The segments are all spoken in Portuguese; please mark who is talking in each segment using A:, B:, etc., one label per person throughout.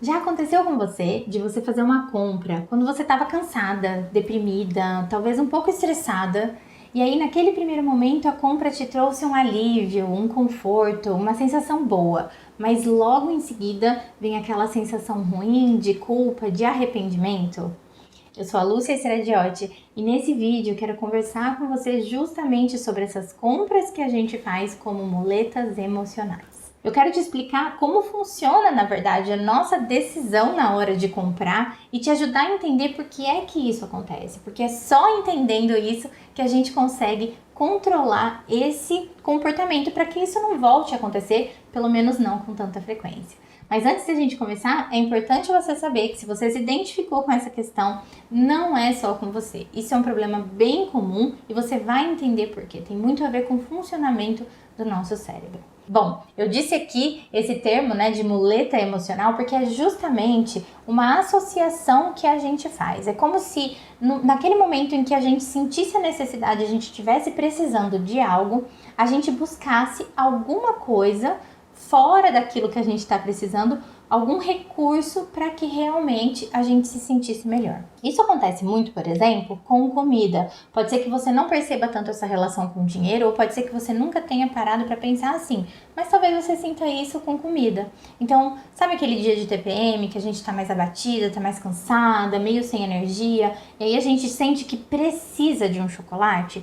A: Já aconteceu com você de você fazer uma compra quando você estava cansada, deprimida, talvez um pouco estressada, e aí naquele primeiro momento a compra te trouxe um alívio, um conforto, uma sensação boa, mas logo em seguida vem aquela sensação ruim de culpa, de arrependimento? Eu sou a Lúcia Stradiotti e nesse vídeo eu quero conversar com você justamente sobre essas compras que a gente faz como muletas emocionais. Eu quero te explicar como funciona, na verdade, a nossa decisão na hora de comprar e te ajudar a entender por que é que isso acontece. Porque é só entendendo isso que a gente consegue controlar esse comportamento para que isso não volte a acontecer, pelo menos não com tanta frequência. Mas antes de a gente começar, é importante você saber que se você se identificou com essa questão, não é só com você. Isso é um problema bem comum e você vai entender por quê. Tem muito a ver com o funcionamento do nosso cérebro. Bom, eu disse aqui esse termo, de muleta emocional, porque é justamente uma associação que a gente faz. É como se naquele momento em que a gente sentisse a necessidade, a gente estivesse precisando de algo, a gente buscasse alguma coisa fora daquilo que a gente está precisando, algum recurso para que realmente a gente se sentisse melhor. Isso acontece muito, por exemplo, com comida. Pode ser que você não perceba tanto essa relação com o dinheiro, ou pode ser que você nunca tenha parado para pensar assim, mas talvez você sinta isso com comida. Então, sabe aquele dia de TPM que a gente está mais abatida, está mais cansada, meio sem energia, e aí a gente sente que precisa de um chocolate?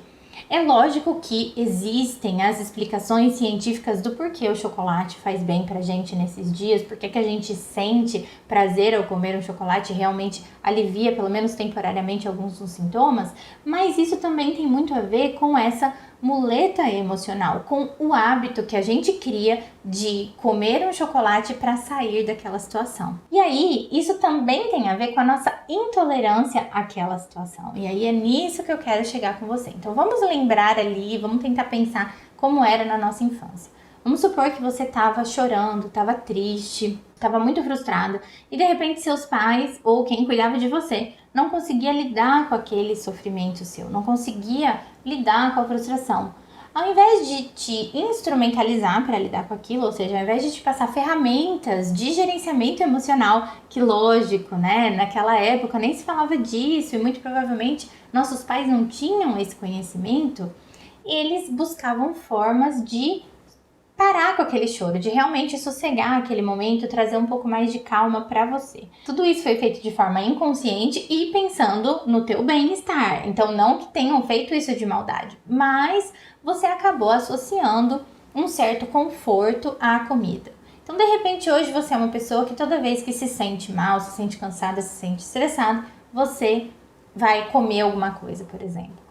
A: É lógico que existem as explicações científicas do porquê o chocolate faz bem pra gente nesses dias, porque que a gente sente prazer ao comer um chocolate, realmente alivia, pelo menos temporariamente, alguns dos sintomas, mas isso também tem muito a ver com essa muleta emocional, com o hábito que a gente cria de comer um chocolate para sair daquela situação. E aí, isso também tem a ver com a nossa intolerância àquela situação. E aí é nisso que eu quero chegar com você. Então vamos lembrar ali, vamos tentar pensar como era na nossa infância. Vamos supor que você estava chorando, estava triste, estava muito frustrada e de repente seus pais ou quem cuidava de você não conseguia lidar com aquele sofrimento seu, não conseguia lidar com a frustração. Ao invés de te instrumentalizar para lidar com aquilo, ou seja, ao invés de te passar ferramentas de gerenciamento emocional, que lógico, naquela época nem se falava disso e muito provavelmente nossos pais não tinham esse conhecimento, eles buscavam formas de parar com aquele choro, de realmente sossegar aquele momento, trazer um pouco mais de calma para você. Tudo isso foi feito de forma inconsciente e pensando no teu bem-estar. Então não que tenham feito isso de maldade, mas você acabou associando um certo conforto à comida. Então de repente hoje você é uma pessoa que toda vez que se sente mal, se sente cansada, se sente estressada, você vai comer alguma coisa, por exemplo.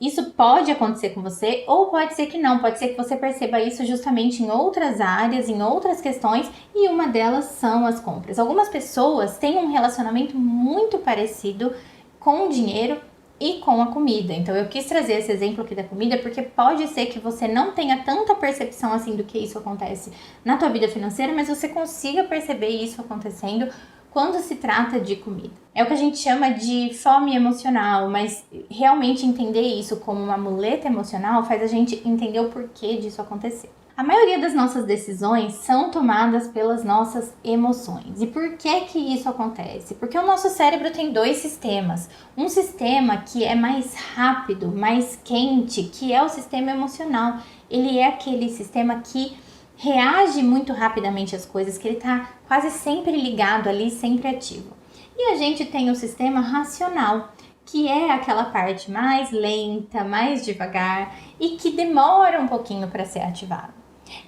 A: Isso pode acontecer com você ou pode ser que não, pode ser que você perceba isso justamente em outras áreas, em outras questões, e uma delas são as compras. Algumas pessoas têm um relacionamento muito parecido com o dinheiro e com a comida. Então eu quis trazer esse exemplo aqui da comida porque pode ser que você não tenha tanta percepção assim do que isso acontece na tua vida financeira, mas você consiga perceber isso acontecendo quando se trata de comida. É o que a gente chama de fome emocional, mas realmente entender isso como uma muleta emocional faz a gente entender o porquê disso acontecer. A maioria das nossas decisões são tomadas pelas nossas emoções. E por que isso acontece? Porque o nosso cérebro tem dois sistemas. Um sistema que é mais rápido, mais quente, que é o sistema emocional. Ele é aquele sistema que reage muito rapidamente às coisas, que ele está quase sempre ligado ali, sempre ativo. E a gente tem o sistema racional, que é aquela parte mais lenta, mais devagar e que demora um pouquinho para ser ativado.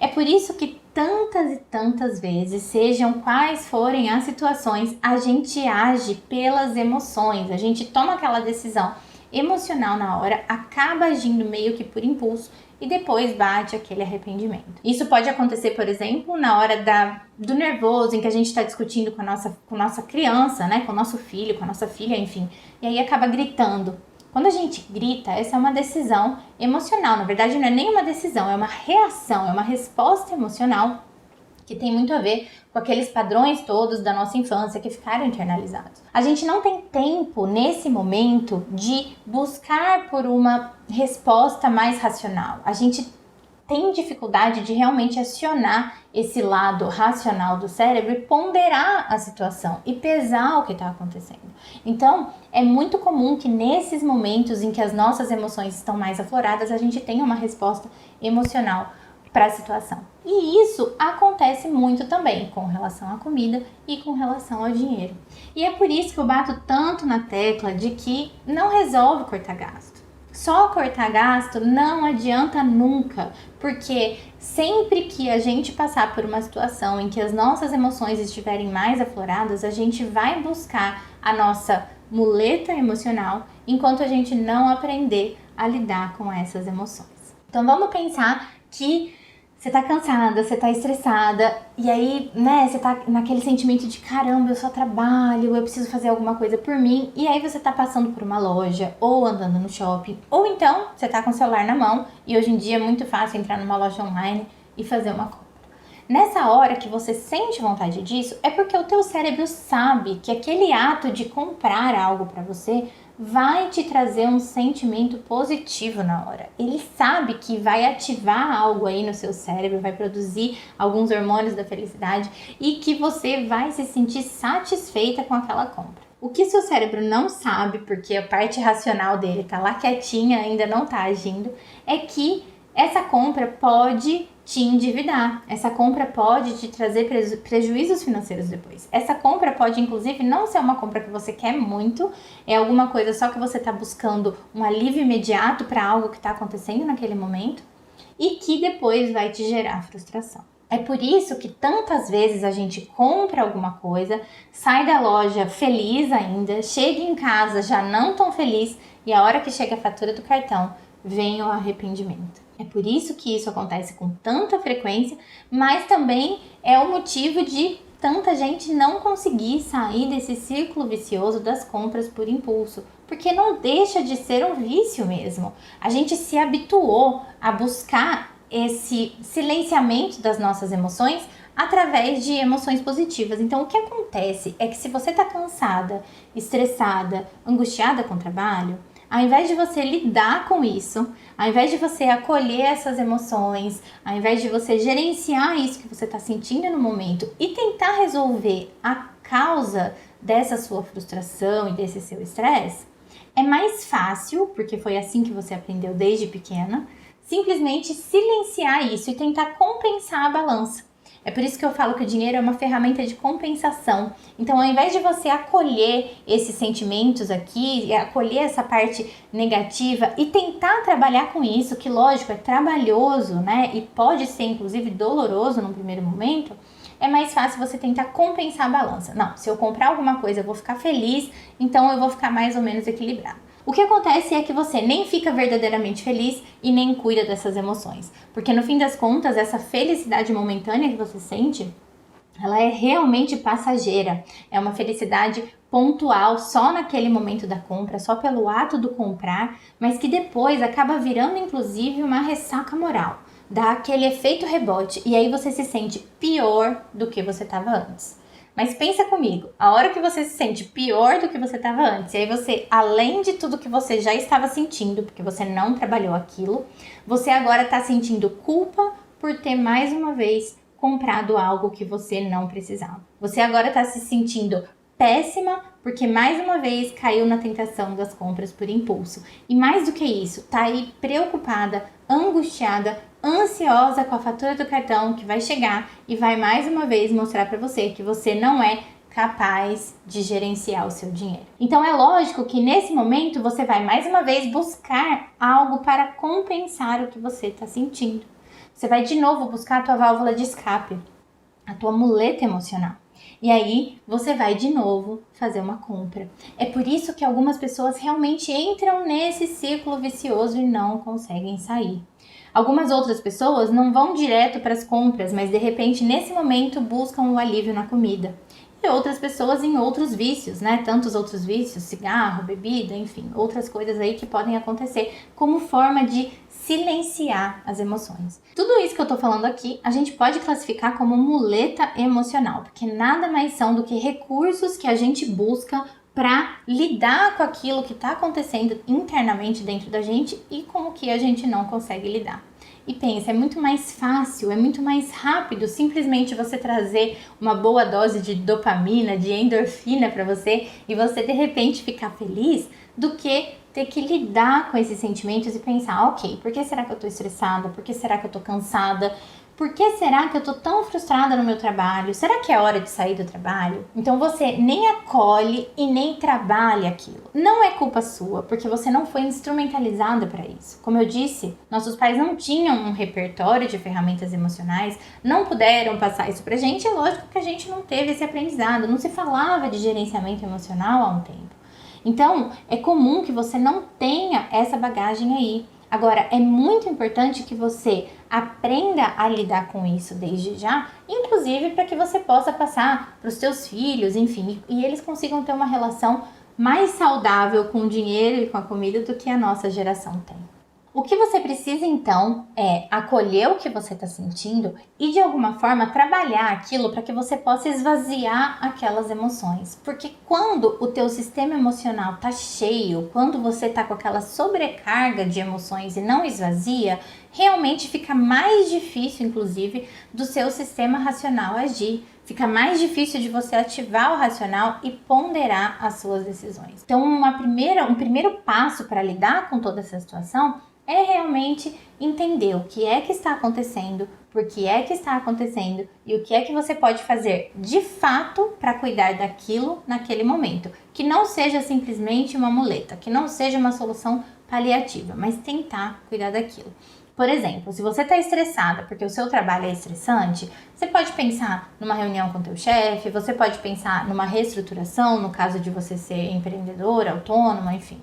A: É por isso que tantas e tantas vezes, sejam quais forem as situações, a gente age pelas emoções, a gente toma aquela decisão emocional na hora, acaba agindo meio que por impulso e depois bate aquele arrependimento. Isso pode acontecer, por exemplo, na hora do nervoso, em que a gente está discutindo com a nossa criança, com o nosso filho, com a nossa filha, enfim, e aí acaba gritando. Quando a gente grita, essa é uma decisão emocional. Na verdade, não é nem uma decisão, é uma reação, é uma resposta emocional que tem muito a ver com aqueles padrões todos da nossa infância que ficaram internalizados. A gente não tem tempo, nesse momento, de buscar por uma resposta mais racional. A gente tem dificuldade de realmente acionar esse lado racional do cérebro e ponderar a situação e pesar o que está acontecendo. Então, é muito comum que nesses momentos em que as nossas emoções estão mais afloradas, a gente tenha uma resposta emocional para a situação. E isso acontece muito também com relação à comida e com relação ao dinheiro. E é por isso que eu bato tanto na tecla de que não resolve cortar gasto. Só cortar gasto não adianta nunca, porque sempre que a gente passar por uma situação em que as nossas emoções estiverem mais afloradas, a gente vai buscar a nossa muleta emocional enquanto a gente não aprender a lidar com essas emoções. Então vamos pensar que você tá cansada, você tá estressada, e aí, né, você tá naquele sentimento de caramba, eu só trabalho, eu preciso fazer alguma coisa por mim, e aí você tá passando por uma loja, ou andando no shopping, ou então você tá com o celular na mão, e hoje em dia é muito fácil entrar numa loja online e fazer uma compra. Nessa hora que você sente vontade disso, é porque o teu cérebro sabe que aquele ato de comprar algo para você vai te trazer um sentimento positivo na hora. Ele sabe que vai ativar algo aí no seu cérebro, vai produzir alguns hormônios da felicidade e que você vai se sentir satisfeita com aquela compra. O que seu cérebro não sabe, porque a parte racional dele tá lá quietinha, ainda não tá agindo, é que essa compra pode te endividar. Essa compra pode te trazer prejuízos financeiros depois. Essa compra pode, inclusive, não ser uma compra que você quer muito, é alguma coisa só que você está buscando um alívio imediato para algo que está acontecendo naquele momento e que depois vai te gerar frustração. É por isso que tantas vezes a gente compra alguma coisa, sai da loja feliz ainda, chega em casa já não tão feliz e a hora que chega a fatura do cartão, vem o arrependimento. É por isso que isso acontece com tanta frequência, mas também é o motivo de tanta gente não conseguir sair desse círculo vicioso das compras por impulso, porque não deixa de ser um vício mesmo. A gente se habituou a buscar esse silenciamento das nossas emoções através de emoções positivas. Então, o que acontece é que se você está cansada, estressada, angustiada com o trabalho, ao invés de você lidar com isso, ao invés de você acolher essas emoções, ao invés de você gerenciar isso que você está sentindo no momento e tentar resolver a causa dessa sua frustração e desse seu estresse, é mais fácil, porque foi assim que você aprendeu desde pequena, simplesmente silenciar isso e tentar compensar a balança. É por isso que eu falo que o dinheiro é uma ferramenta de compensação. Então, ao invés de você acolher esses sentimentos aqui, acolher essa parte negativa e tentar trabalhar com isso, que lógico, é trabalhoso, né? E pode ser, inclusive, doloroso no primeiro momento, é mais fácil você tentar compensar a balança. Não, se eu comprar alguma coisa, eu vou ficar feliz, então eu vou ficar mais ou menos equilibrado. O que acontece é que você nem fica verdadeiramente feliz e nem cuida dessas emoções. Porque no fim das contas, essa felicidade momentânea que você sente, ela é realmente passageira. É uma felicidade pontual, só naquele momento da compra, só pelo ato do comprar, mas que depois acaba virando inclusive uma ressaca moral. Dá aquele efeito rebote e aí você se sente pior do que você estava antes. Mas pensa comigo, a hora que você se sente pior do que você estava antes, e aí você, além de tudo que você já estava sentindo, porque você não trabalhou aquilo, você agora está sentindo culpa por ter mais uma vez comprado algo que você não precisava. Você agora está se sentindo péssima porque mais uma vez caiu na tentação das compras por impulso. E mais do que isso, tá aí preocupada, angustiada, ansiosa com a fatura do cartão que vai chegar e vai mais uma vez mostrar para você que você não é capaz de gerenciar o seu dinheiro. Então é lógico que nesse momento você vai mais uma vez buscar algo para compensar o que você está sentindo. Você vai de novo buscar a tua válvula de escape, a tua muleta emocional. E aí você vai de novo fazer uma compra. É por isso que algumas pessoas realmente entram nesse círculo vicioso e não conseguem sair. Algumas outras pessoas não vão direto para as compras, mas de repente nesse momento buscam o alívio na comida. E outras pessoas em outros vícios, né? Tantos outros vícios, cigarro, bebida, enfim, outras coisas aí que podem acontecer como forma de silenciar as emoções. Tudo isso que eu tô falando aqui, a gente pode classificar como muleta emocional, porque nada mais são do que recursos que a gente busca para lidar com aquilo que está acontecendo internamente dentro da gente e com o que a gente não consegue lidar. e pensa, é muito mais fácil, é muito mais rápido simplesmente você trazer uma boa dose de dopamina, de endorfina para você e você de repente ficar feliz, do que ter que lidar com esses sentimentos e pensar, ok, por que será que eu tô estressada? Por que será que eu tô cansada? Por que será que eu tô tão frustrada no meu trabalho? Será que é hora de sair do trabalho? Então você nem acolhe e nem trabalha aquilo. Não é culpa sua, porque você não foi instrumentalizada para isso. Como eu disse, nossos pais não tinham um repertório de ferramentas emocionais, não puderam passar isso pra gente. É lógico que a gente não teve esse aprendizado, não se falava de gerenciamento emocional há um tempo. Então, é comum que você não tenha essa bagagem aí. Agora, é muito importante que você aprenda a lidar com isso desde já, inclusive para que você possa passar para os seus filhos, enfim, e eles consigam ter uma relação mais saudável com o dinheiro e com a comida do que a nossa geração tem. O que você precisa então é acolher o que você está sentindo e de alguma forma trabalhar aquilo para que você possa esvaziar aquelas emoções. Porque quando o teu sistema emocional está cheio, quando você está com aquela sobrecarga de emoções e não esvazia, realmente fica mais difícil, inclusive, do seu sistema racional agir. Fica mais difícil de você ativar o racional e ponderar as suas decisões. Então, um primeiro passo para lidar com toda essa situação é realmente entender o que é que está acontecendo, por que é que está acontecendo e o que é que você pode fazer de fato para cuidar daquilo naquele momento. Que não seja simplesmente uma muleta, que não seja uma solução paliativa, mas tentar cuidar daquilo. Por exemplo, se você está estressada porque o seu trabalho é estressante, você pode pensar numa reunião com o teu chefe, você pode pensar numa reestruturação, no caso de você ser empreendedora, autônoma, enfim.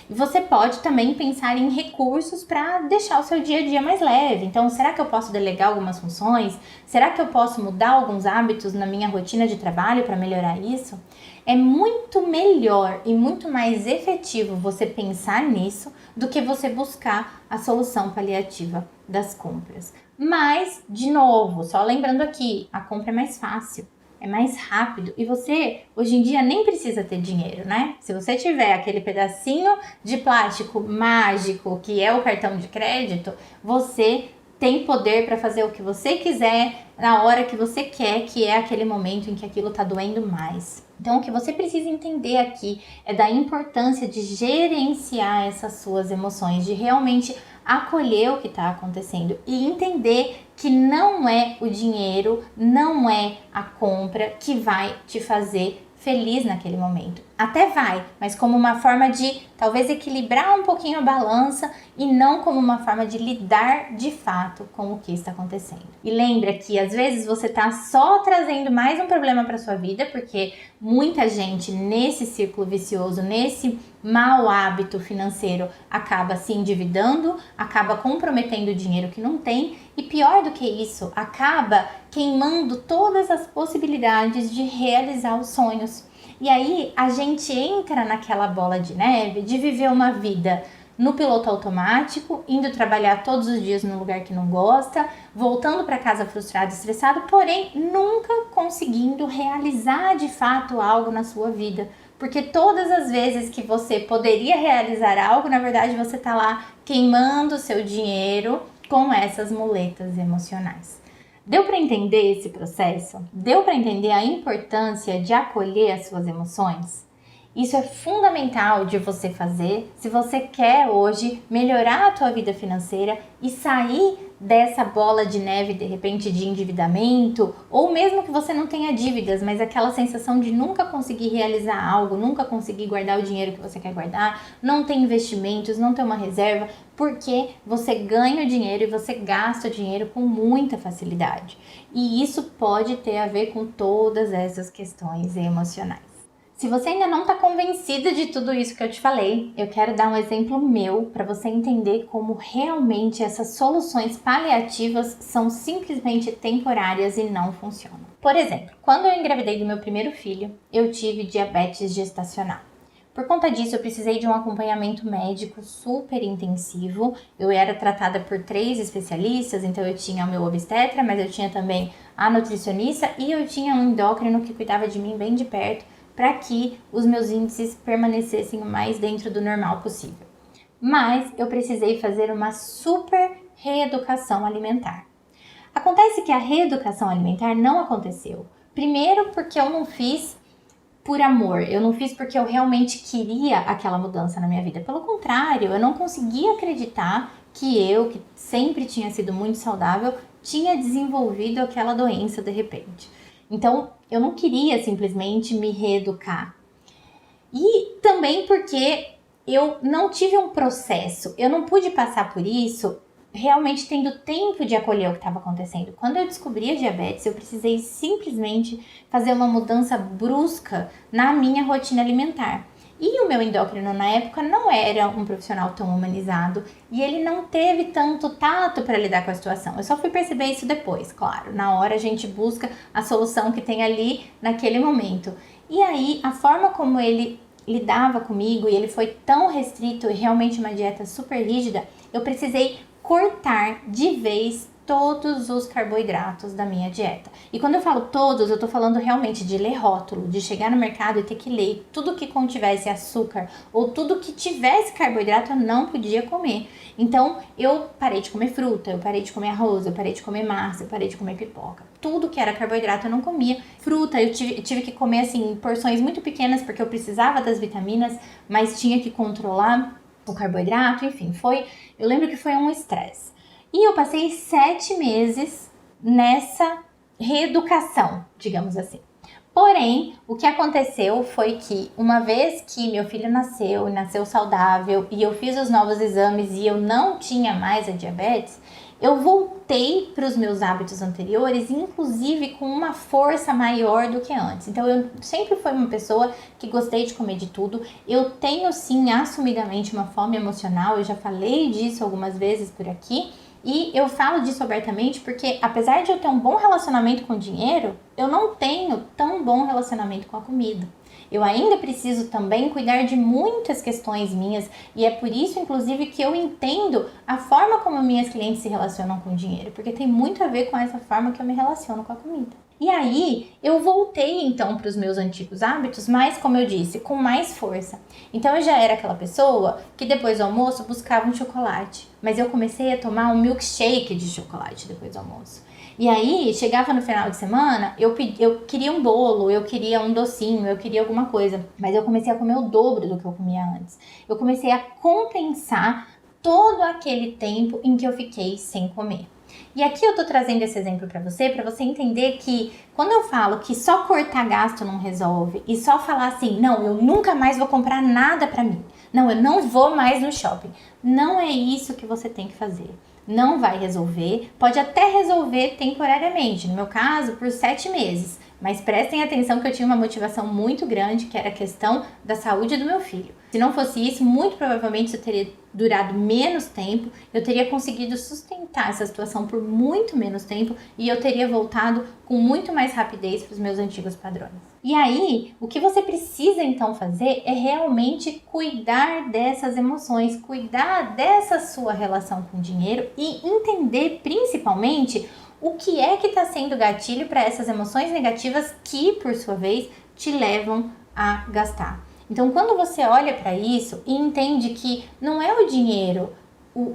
A: E você pode também pensar em recursos para deixar o seu dia a dia mais leve. Então, será que eu posso delegar algumas funções? Será que eu posso mudar alguns hábitos na minha rotina de trabalho para melhorar isso? É muito melhor e muito mais efetivo você pensar nisso do que você buscar a solução paliativa das compras. Mas, de novo, só lembrando aqui, a compra é mais fácil. É mais rápido e você, hoje em dia, nem precisa ter dinheiro, né? Se você tiver aquele pedacinho de plástico mágico que é o cartão de crédito, você tem poder para fazer o que você quiser na hora que você quer, que é aquele momento em que aquilo tá doendo mais. Então, o que você precisa entender aqui é da importância de gerenciar essas suas emoções, de realmente acolher o que está acontecendo e entender que não é o dinheiro, não é a compra que vai te fazer feliz naquele momento. Até vai, mas como uma forma de talvez equilibrar um pouquinho a balança e não como uma forma de lidar de fato com o que está acontecendo. E lembra que às vezes você está só trazendo mais um problema para sua vida, porque muita gente nesse círculo vicioso, nesse mau hábito financeiro, acaba se endividando, acaba comprometendo dinheiro que não tem e pior do que isso, acaba queimando todas as possibilidades de realizar os sonhos. E aí a gente entra naquela bola de neve de viver uma vida no piloto automático, indo trabalhar todos os dias num lugar que não gosta, voltando para casa frustrado e estressado, porém nunca conseguindo realizar de fato algo na sua vida. Porque todas as vezes que você poderia realizar algo, na verdade você está lá queimando o seu dinheiro com essas muletas emocionais. Deu para entender esse processo? Deu para entender a importância de acolher as suas emoções? Isso é fundamental de você fazer se você quer hoje melhorar a tua vida financeira e sair dessa bola de neve, de repente, de endividamento, ou mesmo que você não tenha dívidas, mas aquela sensação de nunca conseguir realizar algo, nunca conseguir guardar o dinheiro que você quer guardar, não ter investimentos, não ter uma reserva, porque você ganha o dinheiro e você gasta o dinheiro com muita facilidade. E isso pode ter a ver com todas essas questões emocionais. Se você ainda não está convencida de tudo isso que eu te falei, eu quero dar um exemplo meu para você entender como realmente essas soluções paliativas são simplesmente temporárias e não funcionam. Por exemplo, quando eu engravidei do meu primeiro filho, eu tive diabetes gestacional. Por conta disso, eu precisei de um acompanhamento médico super intensivo. Eu era tratada por 3 especialistas, então eu tinha o meu obstetra, mas eu tinha também a nutricionista e eu tinha um endócrino que cuidava de mim bem de perto, para que os meus índices permanecessem o mais dentro do normal possível. Mas eu precisei fazer uma super reeducação alimentar. Acontece que a reeducação alimentar não aconteceu. Primeiro porque eu não fiz por amor, eu não fiz porque eu realmente queria aquela mudança na minha vida. Pelo contrário, eu não conseguia acreditar que eu, que sempre tinha sido muito saudável, tinha desenvolvido aquela doença de repente. Então, eu não queria simplesmente me reeducar. E também porque eu não tive um processo, eu não pude passar por isso realmente tendo tempo de acolher o que estava acontecendo. Quando eu descobri a diabetes, eu precisei simplesmente fazer uma mudança brusca na minha rotina alimentar. E o meu endócrino na época não era um profissional tão humanizado e ele não teve tanto tato para lidar com a situação. Eu só fui perceber isso depois, claro. Na hora a gente busca a solução que tem ali naquele momento. E aí a forma como ele lidava comigo, e ele foi tão restrito e realmente uma dieta super rígida, eu precisei cortar de vez todos os carboidratos da minha dieta. E quando eu falo todos, eu tô falando realmente de ler rótulo, de chegar no mercado e ter que ler tudo que contivesse açúcar ou tudo que tivesse carboidrato eu não podia comer. Então eu parei de comer fruta, eu parei de comer arroz, eu parei de comer massa, eu parei de comer pipoca. Tudo que era carboidrato eu não comia. Fruta eu tive que comer assim porções muito pequenas porque eu precisava das vitaminas, mas tinha que controlar o carboidrato, enfim, eu lembro que foi um estresse. E eu passei 7 meses nessa reeducação, digamos assim. Porém, o que aconteceu foi que uma vez que meu filho nasceu, e nasceu saudável, e eu fiz os novos exames e eu não tinha mais a diabetes, eu voltei para os meus hábitos anteriores, inclusive com uma força maior do que antes. Então, eu sempre fui uma pessoa que gostei de comer de tudo. Eu tenho, sim, assumidamente uma fome emocional. Eu já falei disso algumas vezes por aqui. E eu falo disso abertamente porque, apesar de eu ter um bom relacionamento com o dinheiro, eu não tenho tão bom relacionamento com a comida. Eu ainda preciso também cuidar de muitas questões minhas e é por isso, inclusive, que eu entendo a forma como minhas clientes se relacionam com o dinheiro, porque tem muito a ver com essa forma que eu me relaciono com a comida. E aí, eu voltei então para os meus antigos hábitos, mas como eu disse, com mais força. Então eu já era aquela pessoa que depois do almoço buscava um chocolate, mas eu comecei a tomar um milkshake de chocolate depois do almoço. E aí, chegava no final de semana, eu queria um bolo, eu queria um docinho, eu queria alguma coisa. Mas eu comecei a comer o dobro do que eu comia antes. Eu comecei a compensar todo aquele tempo em que eu fiquei sem comer. E aqui eu tô trazendo esse exemplo para você entender que quando eu falo que só cortar gasto não resolve e só falar assim, não, eu nunca mais vou comprar nada para mim. Não, eu não vou mais no shopping. Não é isso que você tem que fazer. Não vai resolver, pode até resolver temporariamente, no meu caso, por 7 meses. Mas prestem atenção que eu tinha uma motivação muito grande, que era a questão da saúde do meu filho. Se não fosse isso, muito provavelmente isso teria durado menos tempo, eu teria conseguido sustentar essa situação por muito menos tempo e eu teria voltado com muito mais rapidez para os meus antigos padrões. E aí, o que você precisa então fazer é realmente cuidar dessas emoções, cuidar dessa sua relação com o dinheiro e entender principalmente o que é que está sendo gatilho para essas emoções negativas que, por sua vez, te levam a gastar. Então, quando você olha para isso e entende que não é o dinheiro,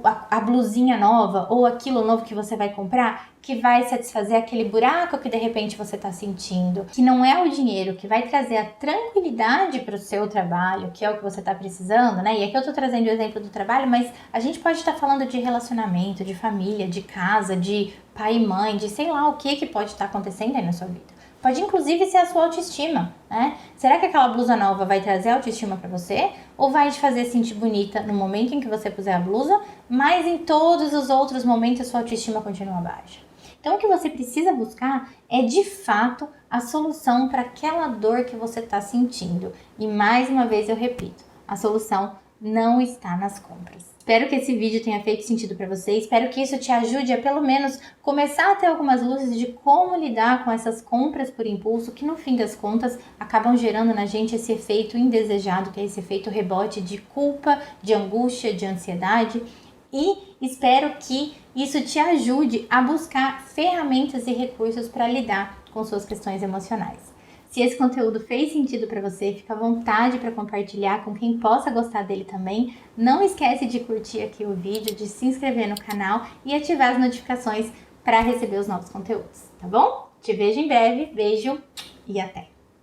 A: a blusinha nova ou aquilo novo que você vai comprar que vai satisfazer aquele buraco que de repente você está sentindo, que não é o dinheiro que vai trazer a tranquilidade para o seu trabalho, que é o que você está precisando, né? E aqui eu estou trazendo o exemplo do trabalho, mas a gente pode estar falando de relacionamento, de família, de casa, de pai e mãe, de sei lá o que pode estar acontecendo aí na sua vida. Pode inclusive ser a sua autoestima, né? Será que aquela blusa nova vai trazer autoestima para você? Ou vai te fazer sentir bonita no momento em que você puser a blusa, mas em todos os outros momentos a sua autoestima continua baixa? Então o que você precisa buscar é de fato a solução para aquela dor que você está sentindo. E mais uma vez eu repito, a solução não está nas compras. Espero que esse vídeo tenha feito sentido para você, espero que isso te ajude a pelo menos começar a ter algumas luzes de como lidar com essas compras por impulso que no fim das contas acabam gerando na gente esse efeito indesejado, que é esse efeito rebote de culpa, de angústia, de ansiedade. E espero que isso te ajude a buscar ferramentas e recursos para lidar com suas questões emocionais. Se esse conteúdo fez sentido para você, fica à vontade para compartilhar com quem possa gostar dele também. Não esquece de curtir aqui o vídeo, de se inscrever no canal e ativar as notificações para receber os novos conteúdos, tá bom? Te vejo em breve, beijo e até!